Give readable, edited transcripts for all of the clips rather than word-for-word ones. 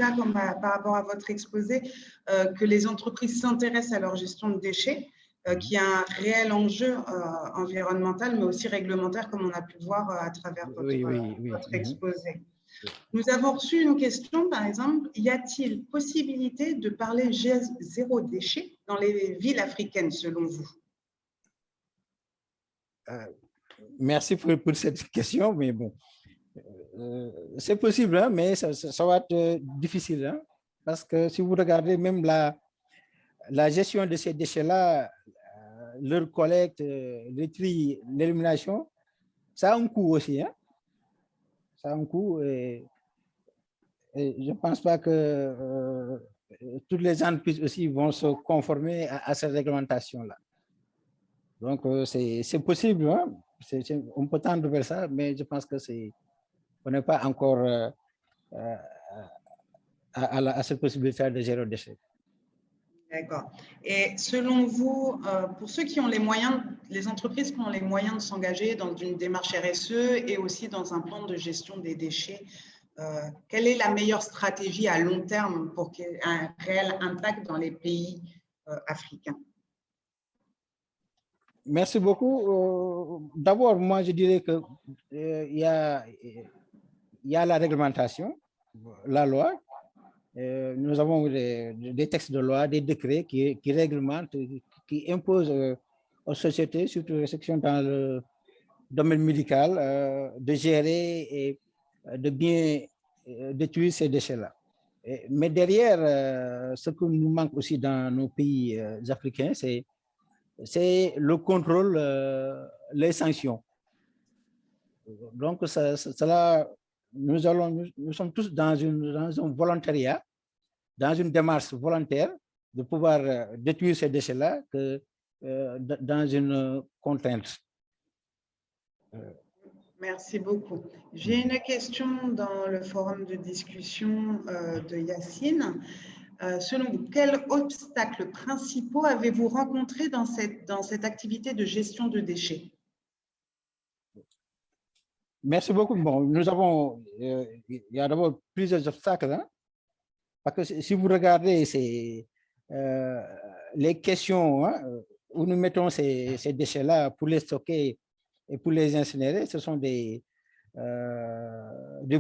là, comme par rapport à votre exposé, que les entreprises s'intéressent à leur gestion de déchets, qui a un réel enjeu environnemental, mais aussi réglementaire, comme on a pu le voir à travers votre exposé. Nous avons reçu une question, par exemple, y a-t-il possibilité de parler zéro déchet dans les villes africaines, selon vous? Merci pour cette question, mais bon, c'est possible, hein, mais ça va être difficile, hein, parce que si vous regardez même la gestion de ces déchets-là, leur collecte, le tri, l'élimination, ça a un coût aussi, hein. Ça a un coût et je ne pense pas que toutes les entreprises aussi vont se conformer à cette réglementation-là. Donc, c'est possible, hein? On peut tendre vers ça, mais je pense que on n'est pas encore à cette possibilité de zéro déchet. D'accord. Et selon vous, pour ceux qui ont les moyens, les entreprises qui ont les moyens de s'engager dans une démarche RSE et aussi dans un plan de gestion des déchets, quelle est la meilleure stratégie à long terme pour qu'il y ait un réel impact dans les pays africains? Merci beaucoup. D'abord, moi, je dirais que il y a la réglementation, la loi. Nous avons des textes de loi, des décrets qui réglementent, qui imposent aux sociétés, surtout les sections dans le domaine médical, de gérer et de bien détruire ces déchets-là. Mais derrière, ce que nous manque aussi dans nos pays africains, c'est le contrôle, les sanctions. Donc, cela, nous sommes tous dans un volontariat, dans une démarche volontaire de pouvoir détruire ces déchets-là que dans une contrainte. Merci beaucoup. J'ai une question dans le forum de discussion de Yacine. Selon vous, quels obstacles principaux avez-vous rencontrés dans cette activité de gestion de déchets? Merci beaucoup. Bon, nous avons, il y a d'abord plusieurs obstacles, hein, parce que si vous regardez les questions, hein, où nous mettons ces déchets-là pour les stocker et pour les incinérer, ce sont des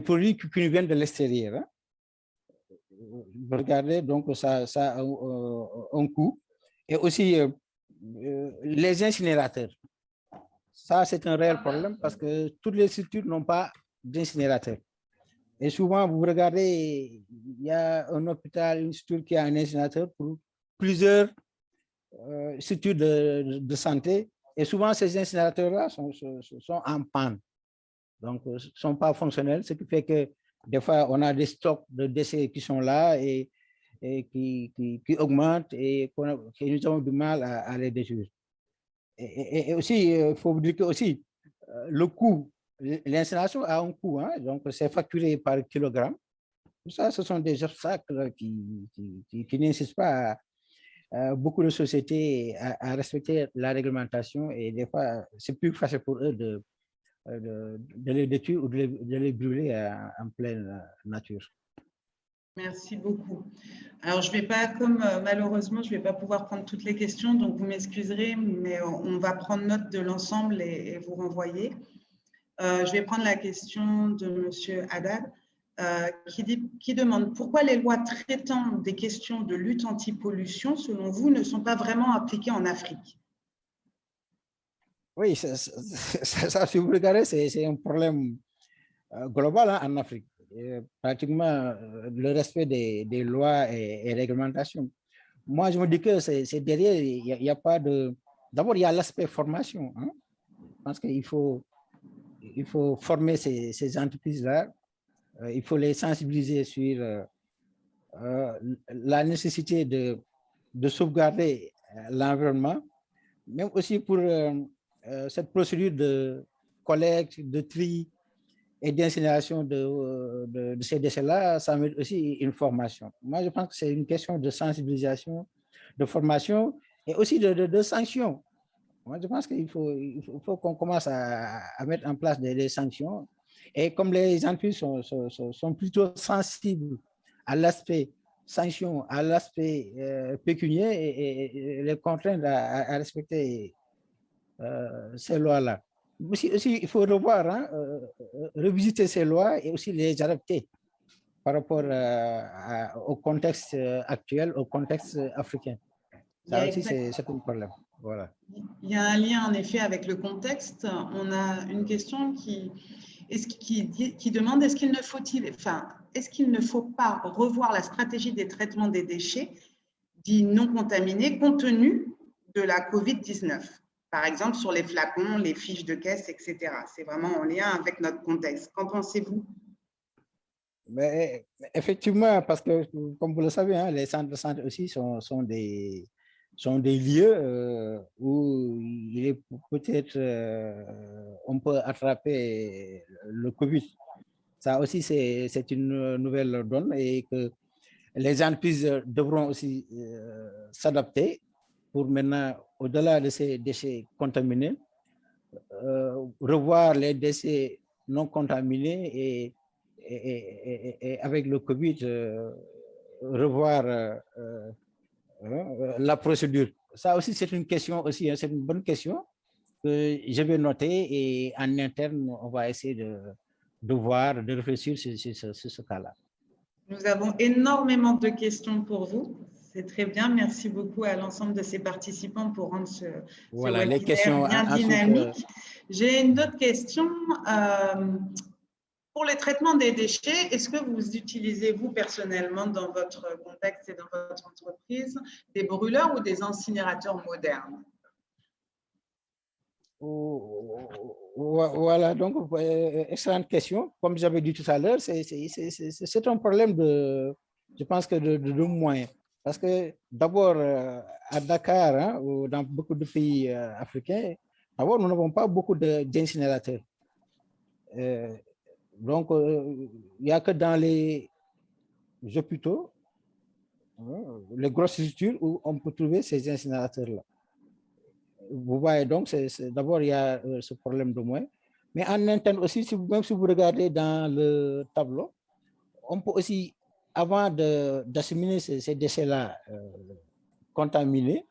produits qui nous viennent de l'extérieur. Hein. Regardez, donc ça a un coût. Et aussi les incinérateurs. Ça, c'est un réel problème parce que toutes les structures n'ont pas d'incinérateur. Et souvent, vous regardez, il y a un hôpital, une structure qui a un incinérateur pour plusieurs structures de santé. Et souvent, ces incinérateurs-là sont en panne. Donc, ne sont pas fonctionnels, ce qui fait que des fois, on a des stocks de déchets qui sont là et qui augmentent et que nous avons du mal à les détruire. Et aussi, il faut vous dire que aussi, le coût, l'incinération a un coût, hein, donc c'est facturé par kilogramme. Tout ça, ce sont des obstacles qui n'insistent pas beaucoup de sociétés à respecter la réglementation et des fois, c'est plus facile pour eux de les détruire ou de les brûler en pleine nature. Merci beaucoup. Alors, je vais pas, comme malheureusement, je ne vais pas pouvoir prendre toutes les questions, donc vous m'excuserez, mais on va prendre note de l'ensemble et vous renvoyer. Je vais prendre la question de M. Haddad, qui demande pourquoi les lois traitant des questions de lutte anti-pollution, selon vous, ne sont pas vraiment appliquées en Afrique? Oui, ça, si vous regardez, c'est un problème global, hein, en Afrique. Pratiquement le respect des lois et réglementations. Moi, je me dis que c'est derrière, il n'y a pas de... D'abord, il y a l'aspect formation. Hein. Je pense qu'il faut former ces entreprises-là. Il faut les sensibiliser sur la nécessité de sauvegarder l'environnement, même aussi pour cette procédure de collecte, de tri, et d'incinération de ces déchets-là, ça mérite aussi une formation. Moi, je pense que c'est une question de sensibilisation, de formation et aussi de sanctions. Moi, je pense qu'il faut qu'on commence à mettre en place des sanctions. Et comme les entreprises sont plutôt sensibles à l'aspect sanction, à l'aspect pécuniaire et les contraindre à respecter ces lois-là. Aussi, il faut revoir, hein, revisiter ces lois et aussi les adapter par rapport au contexte actuel, au contexte africain. Ça aussi, c'est un problème. Voilà. Il y a un lien en effet avec le contexte. On a une question qui demande est-ce qu'il ne faut pas revoir la stratégie des traitements des déchets dits non contaminés compte tenu de la COVID-19, par exemple sur les flacons, les fiches de caisse, etc. C'est vraiment en lien avec notre contexte. Qu'en pensez-vous? Mais effectivement, parce que, comme vous le savez, hein, les centres de santé aussi sont des lieux où il est peut-être on peut attraper le Covid. Ça aussi, c'est une nouvelle donne et que les entreprises devront aussi s'adapter pour maintenant, au-delà de ces déchets contaminés, revoir les déchets non contaminés et avec le Covid, revoir la procédure. Ça aussi, c'est une question aussi, hein, c'est une bonne question que je vais noter et en interne, on va essayer de voir, de réfléchir sur ce cas-là. Nous avons énormément de questions pour vous. C'est très bien. Merci beaucoup à l'ensemble de ces participants pour rendre ce voilà, webinaire les questions bien dynamique. J'ai une autre question. Pour les traitements des déchets, est-ce que vous utilisez, vous, personnellement, dans votre contexte et dans votre entreprise, des brûleurs ou des incinérateurs modernes? Voilà, donc, excellente question. Comme j'avais dit tout à l'heure, c'est un problème je pense que de moyens. Parce que d'abord, à Dakar, hein, ou dans beaucoup de pays africains, d'abord, nous n'avons pas beaucoup d'incinérateurs. Donc, il n'y a que dans les hôpitaux, les grosses structures où on peut trouver ces incinérateurs-là. Vous voyez donc, d'abord, il y a ce problème de moyens. Mais en interne aussi, même si vous regardez dans le tableau, on peut aussi, avant d'acheminer ces déchets-là contaminés,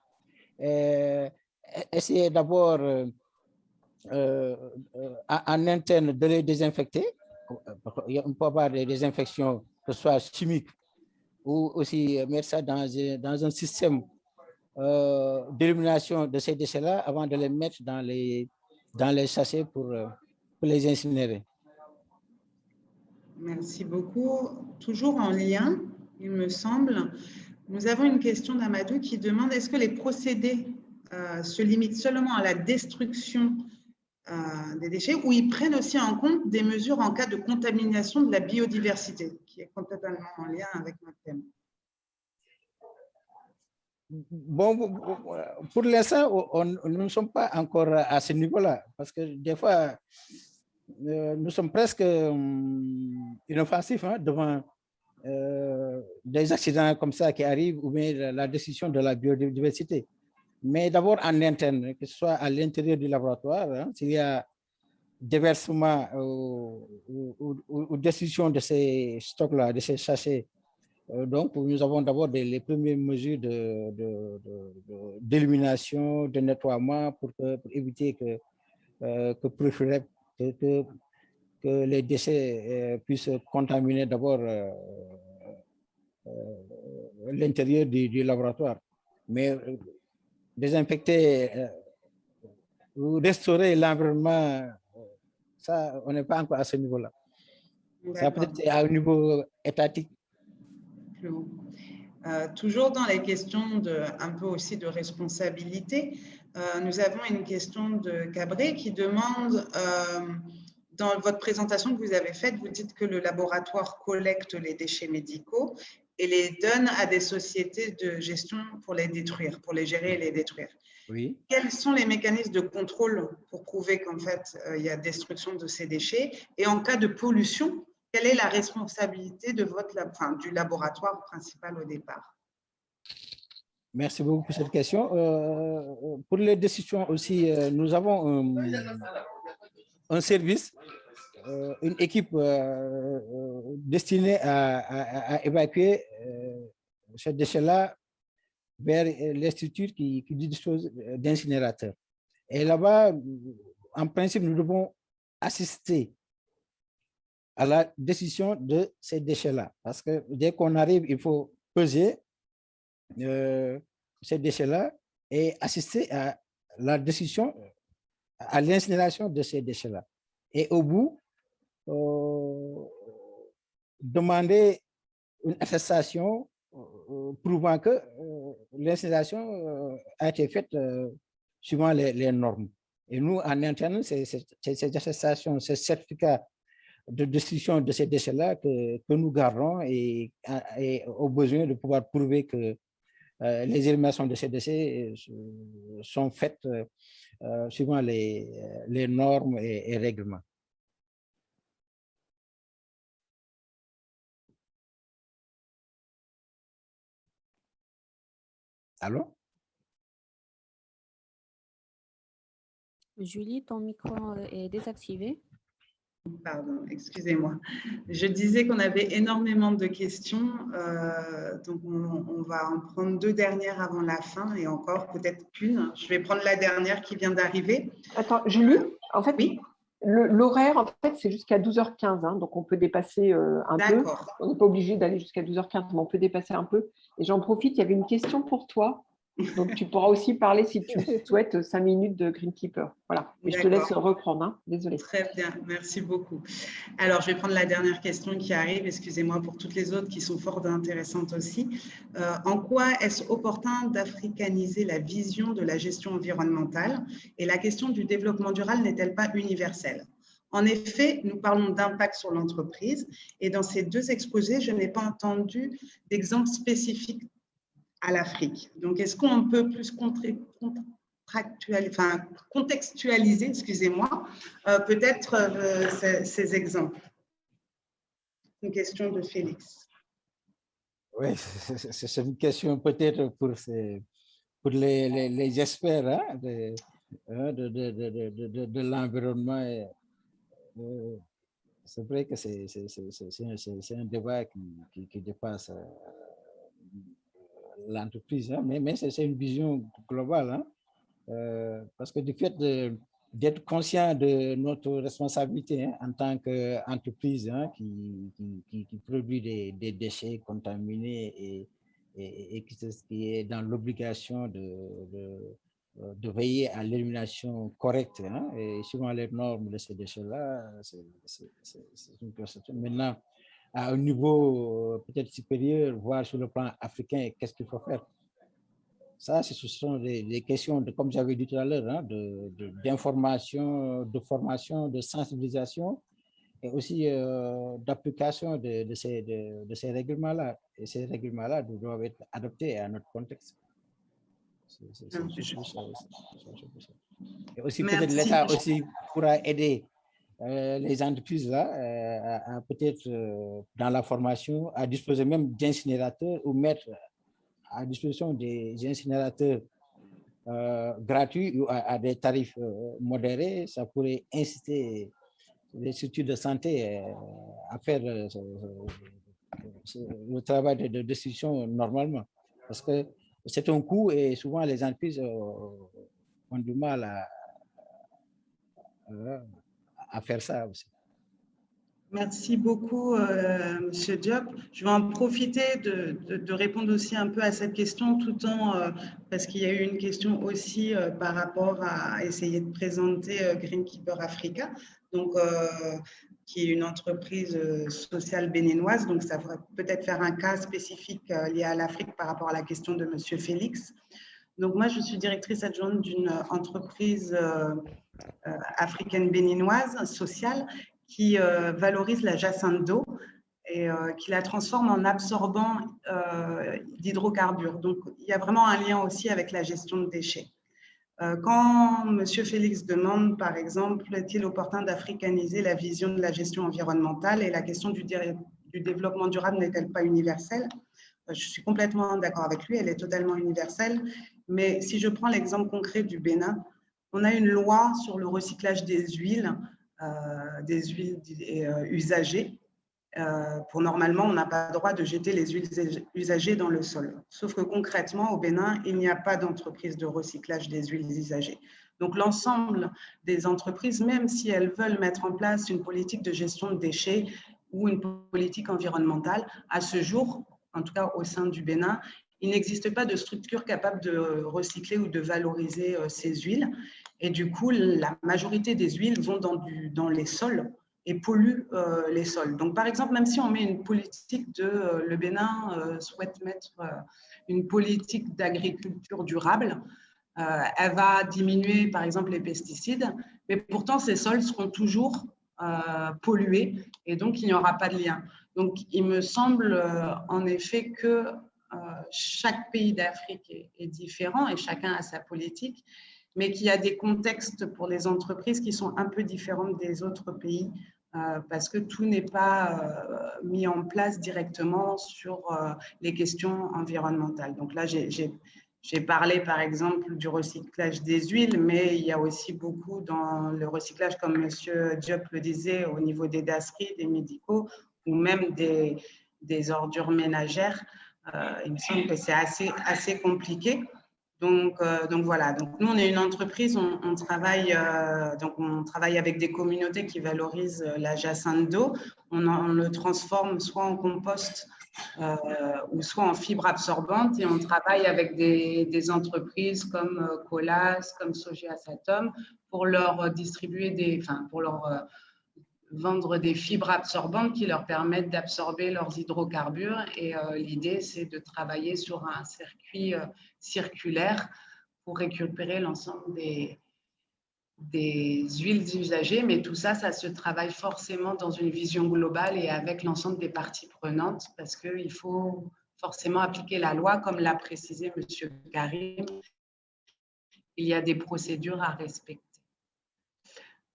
essayer d'abord en interne de les désinfecter. On peut avoir des désinfections, que ce soit chimiques, ou aussi mettre ça dans un système d'élimination de ces déchets-là avant de les mettre dans les sachets pour les incinérer. Merci beaucoup. Toujours en lien, il me semble, nous avons une question d'Amadou qui demande est-ce que les procédés se limitent seulement à la destruction des déchets ou ils prennent aussi en compte des mesures en cas de contamination de la biodiversité, qui est complètement en lien avec notre thème? Bon, pour l'instant, nous ne sommes pas encore à ce niveau-là, parce que des fois, nous sommes presque inoffensifs devant des accidents comme ça qui arrivent ou bien la destruction de la biodiversité. Mais d'abord en interne, que ce soit à l'intérieur du laboratoire, hein, s'il y a déversement ou destruction de ces stocks-là, de ces sachets. Donc, nous avons d'abord les premières mesures d'élimination, de nettoiement pour éviter que les déchets puissent contaminer d'abord l'intérieur du laboratoire. Mais désinfecter ou restaurer l'environnement, ça, on n'est pas encore à ce niveau-là. Ça peut-être à un niveau étatique. Toujours dans les questions un peu aussi de responsabilité, nous avons une question de Cabré qui demande, dans votre présentation que vous avez faite, vous dites que le laboratoire collecte les déchets médicaux et les donne à des sociétés de gestion pour les détruire, pour les gérer et les détruire. Oui. Quels sont les mécanismes de contrôle pour prouver qu'en fait, il y a destruction de ces déchets? Et en cas de pollution, quelle est la responsabilité de du laboratoire principal au départ? Merci beaucoup pour cette question. Pour les décisions aussi, nous avons un service une équipe destinée à évacuer ces déchets-là vers les structures qui disposent d'incinérateurs. Et là-bas, en principe, nous devons assister à la décision de ces déchets-là. Parce que dès qu'on arrive, il faut peser ces déchets-là et assister à la décision, à l'incinération de ces déchets-là. Et au bout, demander une attestation prouvant que l'incinération a été faite suivant les normes. Et nous, en interne, c'est ces attestations, ces certificats de destruction de ces déchets-là que nous gardons et au besoin de pouvoir prouver que les éliminations de ces déchets sont faites suivant les normes et règlements. Allô? Julie, ton micro est désactivé. Pardon, excusez-moi. Je disais qu'on avait énormément de questions, donc on va en prendre 2 dernières avant la fin et encore peut-être qu'une. Je vais prendre la dernière qui vient d'arriver. Attends, Julie, en fait, oui, l'horaire, en fait, c'est jusqu'à 12h15, hein, donc on peut dépasser un peu. On n'est pas obligé d'aller jusqu'à 12h15, mais on peut dépasser un peu. Et j'en profite, il y avait une question pour toi. Donc, tu pourras aussi parler, si tu souhaites, 5 minutes de Greenkeeper. Voilà. Et je te laisse reprendre. Hein. Désolée. Très bien, merci beaucoup. Alors, je vais prendre la dernière question qui arrive. Excusez-moi pour toutes les autres qui sont fort intéressantes aussi. En quoi est-ce opportun d'africaniser la vision de la gestion environnementale? Et la question du développement durable n'est-elle pas universelle? En effet, nous parlons d'impact sur l'entreprise. Et dans ces 2 exposés, je n'ai pas entendu d'exemple spécifique à l'Afrique. Donc, est-ce qu'on peut plus contextualiser, excusez-moi, peut-être ces exemples? Une question de Félix. Oui, c'est une question peut-être pour les experts hein, de l'environnement. C'est vrai que c'est un débat qui dépasse l'entreprise, hein, mais c'est une vision globale, hein, parce que du fait d'être conscient de notre responsabilité hein, en tant qu'entreprise hein, qui produit des déchets contaminés et qui est dans l'obligation de veiller à l'élimination correcte hein, et suivant les normes de ces déchets-là, c'est une question. Maintenant, à un niveau peut-être supérieur, voire sur le plan africain, qu'est-ce qu'il faut faire? Ça, ce sont des questions, comme j'avais dit tout à l'heure, hein, d'information, de formation, de sensibilisation et aussi d'application de ces règlements-là. Et ces règlements-là doivent être adaptés à notre contexte. Et aussi peut-être l'État aussi pourra aider les entreprises là, à peut-être dans la formation, à disposer même d'incinérateurs ou mettre à disposition des incinérateurs gratuits ou à des tarifs modérés. Ça pourrait inciter les structures de santé à faire le travail de destruction normalement. Parce que c'est un coût et souvent les entreprises ont du mal à faire ça aussi. Merci beaucoup, Monsieur Diop. Je vais en profiter de répondre aussi un peu à cette question, tout en parce qu'il y a eu une question aussi par rapport à essayer de présenter Greenkeeper Africa, donc qui est une entreprise sociale béninoise. Donc, ça va peut-être faire un cas spécifique lié à l'Afrique par rapport à la question de Monsieur Félix. Donc, moi, je suis directrice adjointe d'une entreprise africaine béninoise sociale qui valorise la jacinthe d'eau et qui la transforme en absorbant d'hydrocarbures. Donc, il y a vraiment un lien aussi avec la gestion de déchets. Quand M. Félix demande, par exemple, est-il opportun d'africaniser la vision de la gestion environnementale et la question du développement durable n'est-elle pas universelle? Je suis complètement d'accord avec lui, elle est totalement universelle. Mais si je prends l'exemple concret du Bénin, on a une loi sur le recyclage des huiles des huiles usagées. Pour normalement, on n'a pas le droit de jeter les huiles usagées dans le sol. Sauf que concrètement, au Bénin, il n'y a pas d'entreprise de recyclage des huiles usagées. Donc, l'ensemble des entreprises, même si elles veulent mettre en place une politique de gestion de déchets ou une politique environnementale, à ce jour, en tout cas au sein du Bénin, il n'existe pas de structure capable de recycler ou de valoriser ces huiles. Et du coup, la majorité des huiles vont dans les sols et polluent les sols. Donc, par exemple, même si on met une politique le Bénin souhaite mettre une politique d'agriculture durable, elle va diminuer, par exemple, les pesticides, mais pourtant, ces sols seront toujours pollués et donc, il n'y aura pas de lien. Donc, il me semble en effet que chaque pays d'Afrique est différent et chacun a sa politique, mais qu'il y a des contextes pour les entreprises qui sont un peu différents des autres pays parce que tout n'est pas mis en place directement sur les questions environnementales. Donc là, j'ai parlé par exemple du recyclage des huiles, mais il y a aussi beaucoup dans le recyclage, comme M. Diop le disait, au niveau des dasseries, des médicaux ou même des ordures ménagères. Il me semble que c'est assez compliqué. Donc voilà. Donc nous, on est une entreprise, on travaille avec des communautés qui valorisent la jacinthe d'eau. On le transforme soit en compost ou soit en fibre absorbante et on travaille avec des entreprises comme Colas, comme Sogea Satom pour leur distribuer pour leur vendre des fibres absorbantes qui leur permettent d'absorber leurs hydrocarbures. Et l'idée, c'est de travailler sur un circuit circulaire pour récupérer l'ensemble des huiles usagées. Mais tout ça, ça se travaille forcément dans une vision globale et avec l'ensemble des parties prenantes parce qu'il faut forcément appliquer la loi, comme l'a précisé M. Karim. Il y a des procédures à respecter.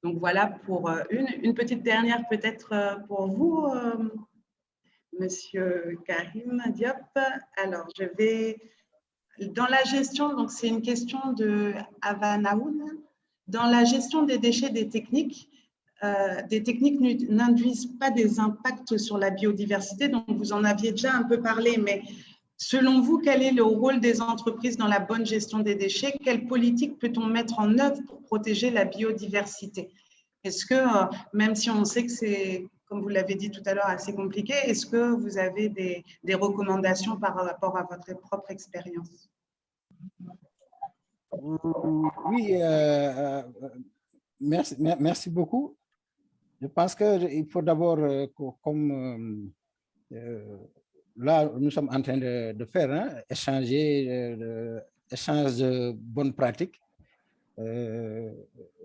Donc voilà pour une petite dernière peut-être pour vous, Monsieur Karim Diop. Alors, je vais, dans la gestion, donc c'est une question de Havanaoun, dans la gestion des déchets des techniques n'induisent pas des impacts sur la biodiversité, donc vous en aviez déjà un peu parlé, mais selon vous, quel est le rôle des entreprises dans la bonne gestion des déchets? Quelle politique peut-on mettre en œuvre pour protéger la biodiversité? Est-ce que, même si on sait que c'est, comme vous l'avez dit tout à l'heure, assez compliqué, est-ce que vous avez des recommandations par rapport à votre propre expérience? Oui, merci beaucoup. Je pense qu'il faut d'abord, comme là, nous sommes en train de faire, échanger de bonnes pratiques,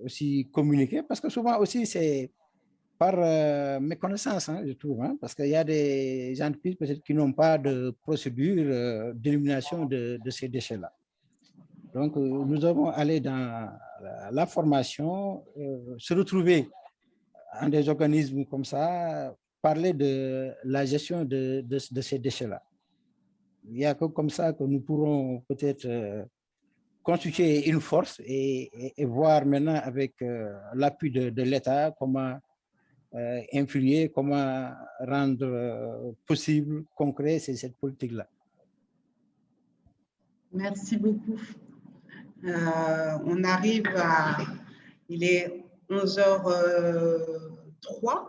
aussi communiquer, parce que souvent aussi c'est par méconnaissance, je trouve, parce qu'il y a des entreprises peut-être qui n'ont pas de procédure d'élimination de ces déchets-là. Donc, nous devons aller dans la formation, se retrouver en des organismes comme ça, parler de la gestion de ces déchets-là. Il n'y a que comme ça que nous pourrons peut-être constituer une force et voir maintenant avec l'appui de l'État comment influer, comment rendre possible, concret cette politique-là. Merci beaucoup. On arrive il est 11h03.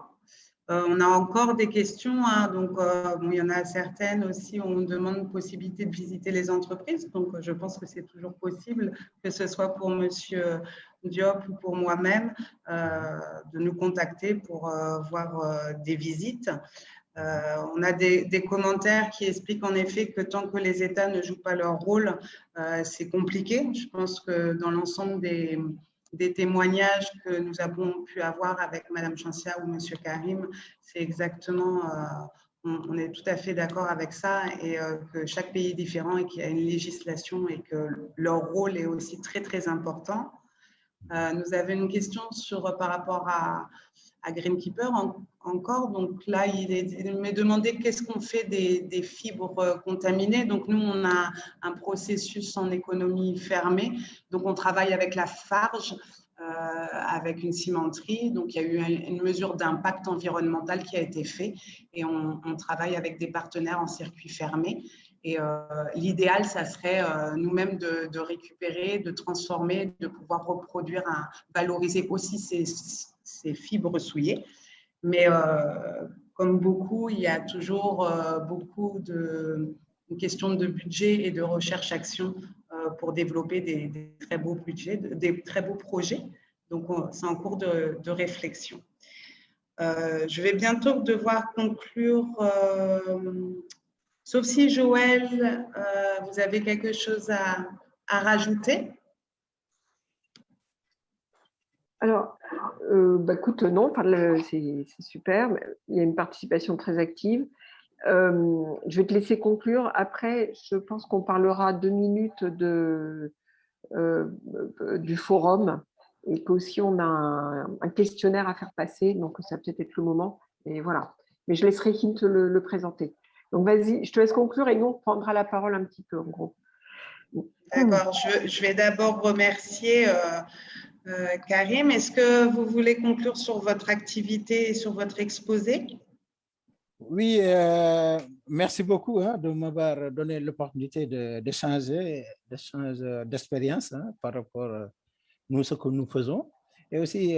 On a encore des questions, donc bon, il y en a certaines aussi où on demande possibilité de visiter les entreprises, donc je pense que c'est toujours possible, que ce soit pour Monsieur Diop ou pour moi-même, de nous contacter pour voir des visites. On a des commentaires qui expliquent en effet que tant que les États ne jouent pas leur rôle, c'est compliqué. Je pense que dans l'ensemble des témoignages que nous avons pu avoir avec Madame Chancia ou Monsieur Karim, c'est exactement, on est tout à fait d'accord avec ça et que chaque pays est différent et qu'il y a une législation et que leur rôle est aussi très, très important. Nous avons une question par rapport à Greenkeeper encore. Donc là, il m'a demandé qu'est-ce qu'on fait des fibres contaminées. Donc nous, on a un processus en économie fermée. Donc on travaille avec la Farge avec une cimenterie. Donc, il y a eu une mesure d'impact environnemental qui a été faite et on travaille avec des partenaires en circuit fermé. Et l'idéal, ça serait nous-mêmes de récupérer, de transformer, de pouvoir reproduire, valoriser aussi ces fibres souillées. Mais comme beaucoup, il y a toujours une question de budget et de recherche-action pour développer des très beaux budgets, des très beaux projets. Donc, c'est en cours de réflexion. Je vais bientôt devoir conclure. Sauf si, Joël, vous avez quelque chose à rajouter? Alors, écoute, non, c'est super. Il y a une participation très active. Je vais te laisser conclure. Après, je pense qu'on parlera 2 minutes du forum et qu'aussi on a un questionnaire à faire passer. Donc, ça va peut-être être le moment. Et voilà. Mais je laisserai Hint le présenter. Donc, vas-y, je te laisse conclure et nous, on prendra la parole un petit peu, en gros. D'accord. Je vais d'abord remercier Karim. Est-ce que vous voulez conclure sur votre activité et sur votre exposé? Oui, merci beaucoup de m'avoir donné l'opportunité d'échanger d'expérience par rapport à nous, ce que nous faisons. Et aussi,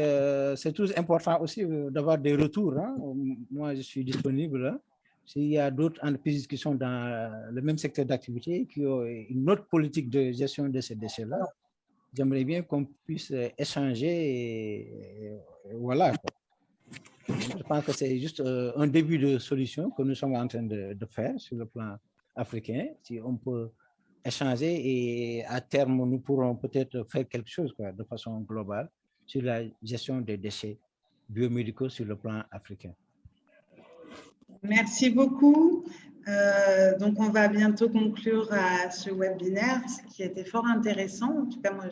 c'est tout important aussi d'avoir des retours. Moi, je suis disponible. S'il y a d'autres entreprises qui sont dans le même secteur d'activité, qui ont une autre politique de gestion de ces déchets-là, j'aimerais bien qu'on puisse échanger et voilà. Je pense que c'est juste un début de solution que nous sommes en train de faire sur le plan africain. Si on peut échanger et à terme, nous pourrons peut-être faire quelque chose de façon globale sur la gestion des déchets biomédicaux sur le plan africain. Merci beaucoup. Donc, on va bientôt conclure à ce webinaire, ce qui était fort intéressant. En tout cas, moi,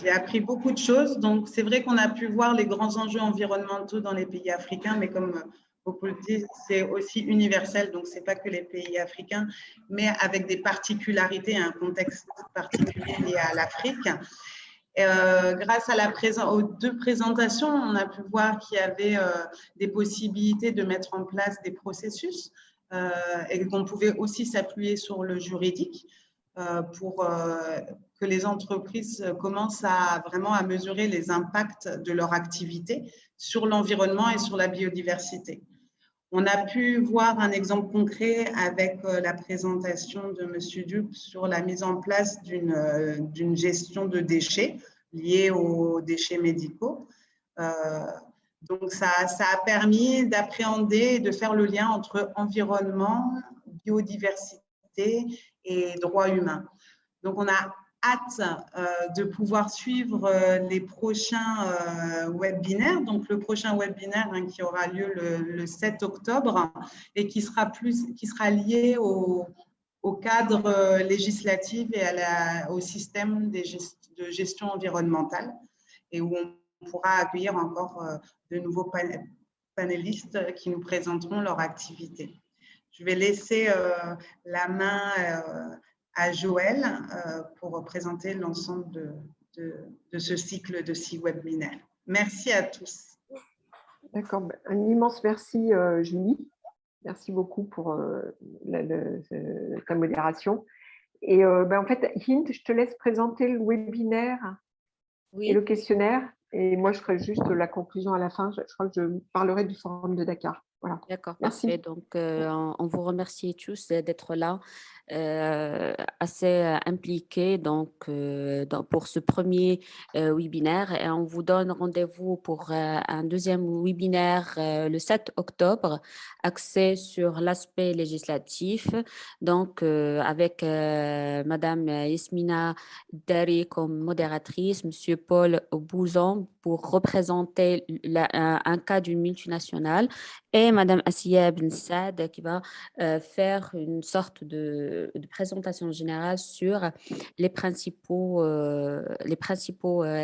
j'ai appris beaucoup de choses. Donc, c'est vrai qu'on a pu voir les grands enjeux environnementaux dans les pays africains, mais comme beaucoup le disent, c'est aussi universel. Donc, ce n'est pas que les pays africains, mais avec des particularités, un contexte particulier lié à l'Afrique. Grâce aux 2 présentations, on a pu voir qu'il y avait des possibilités de mettre en place des processus et qu'on pouvait aussi s'appuyer sur le juridique pour que les entreprises commencent vraiment à mesurer les impacts de leur activité sur l'environnement et sur la biodiversité. On a pu voir un exemple concret avec la présentation de M. Dupe sur la mise en place d'une gestion de déchets liés aux déchets médicaux. Donc, ça a permis d'appréhender et de faire le lien entre environnement, biodiversité et droits humains. Donc, on a hâte de pouvoir suivre les prochains webinaires. Donc, le prochain webinaire qui aura lieu le 7 octobre et qui sera lié au cadre législatif et au système de gestion environnementale et où on pourra accueillir encore de nouveaux panélistes qui nous présenteront leur activité. Je vais laisser la main à Joël pour présenter l'ensemble de ce cycle de 6 webinaires. Merci à tous. D'accord. Un immense merci, Julie. Merci beaucoup pour ta modération. Et en fait, Hint, je te laisse présenter le webinaire et le questionnaire. Et moi, je ferai juste la conclusion à la fin. Je crois que je parlerai du forum de Dakar. Voilà. D'accord, merci. Parfait. Donc, on vous remercie tous d'être là, assez impliqués pour ce premier webinaire. Et on vous donne rendez-vous pour un deuxième webinaire le 7 octobre, axé sur l'aspect législatif. Donc, avec Madame Yasmina Dari comme modératrice, Monsieur Paul Bouzon pour représenter un cas d'une multinationale et Madame Assia Ben Saad qui va faire une sorte de présentation générale sur les principaux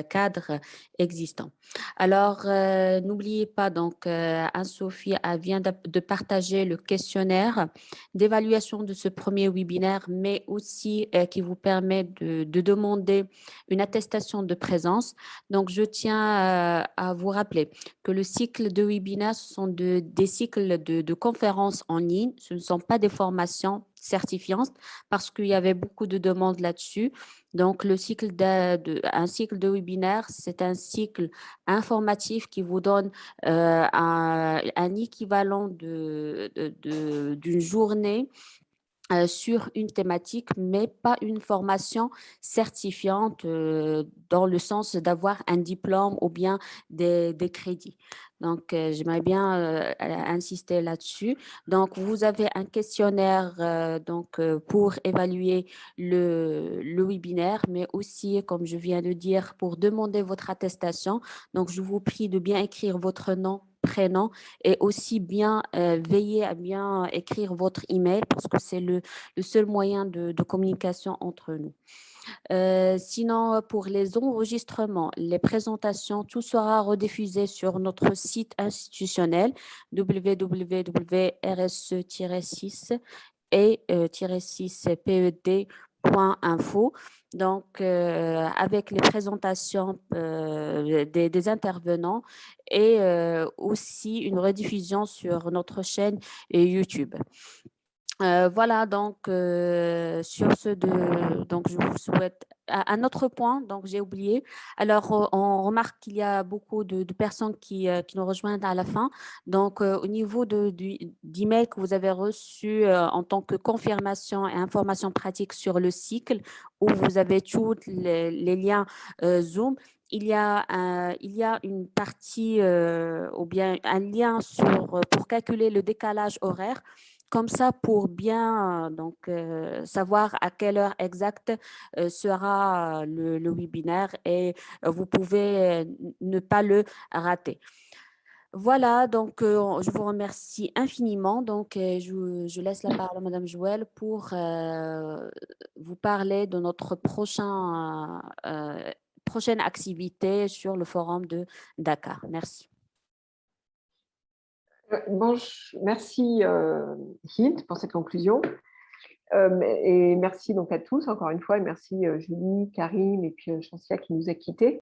cadres existants. Alors, n'oubliez pas, donc, Anne-Sophie vient de partager le questionnaire d'évaluation de ce premier webinaire, mais aussi qui vous permet de demander une attestation de présence. Donc, je tiens à vous rappeler que le cycle de webinaire, ce sont des cycles de conférences en ligne. Ce ne sont pas des formations certifiantes parce qu'il y avait beaucoup de demandes là-dessus. Donc, un cycle de webinaire, c'est un cycle informatif qui vous donne un équivalent d'une journée sur une thématique, mais pas une formation certifiante dans le sens d'avoir un diplôme ou bien des crédits. Donc, j'aimerais bien insister là-dessus. Donc, vous avez un questionnaire pour évaluer le webinaire, mais aussi, comme je viens de dire, pour demander votre attestation. Donc, je vous prie de bien écrire votre nom, prénom et aussi bien veiller à bien écrire votre email parce que c'est le seul moyen de communication entre nous. Sinon, pour les enregistrements, les présentations, tout sera rediffusé sur notre site institutionnel www.rse-6 et -6ped.info. Donc, avec les présentations des intervenants et aussi une rediffusion sur notre chaîne YouTube. Voilà, donc sur donc je vous souhaite un autre point, donc j'ai oublié. Alors, on remarque qu'il y a beaucoup de personnes qui nous rejoignent à la fin. Donc, au niveau d'email que vous avez reçu en tant que confirmation et information pratique sur le cycle, où vous avez tous les liens Zoom, il y a une partie ou bien un lien pour calculer le décalage horaire. Comme ça, pour bien savoir à quelle heure exacte sera le webinaire et vous pouvez ne pas le rater. Voilà, donc je vous remercie infiniment. Donc, je laisse la parole à Madame Joëlle pour vous parler de notre prochaine activité sur le forum de Dakar. Merci. Merci Hind pour cette conclusion et merci donc à tous encore une fois et merci Julie, Karim et puis Chancia qui nous a quittés.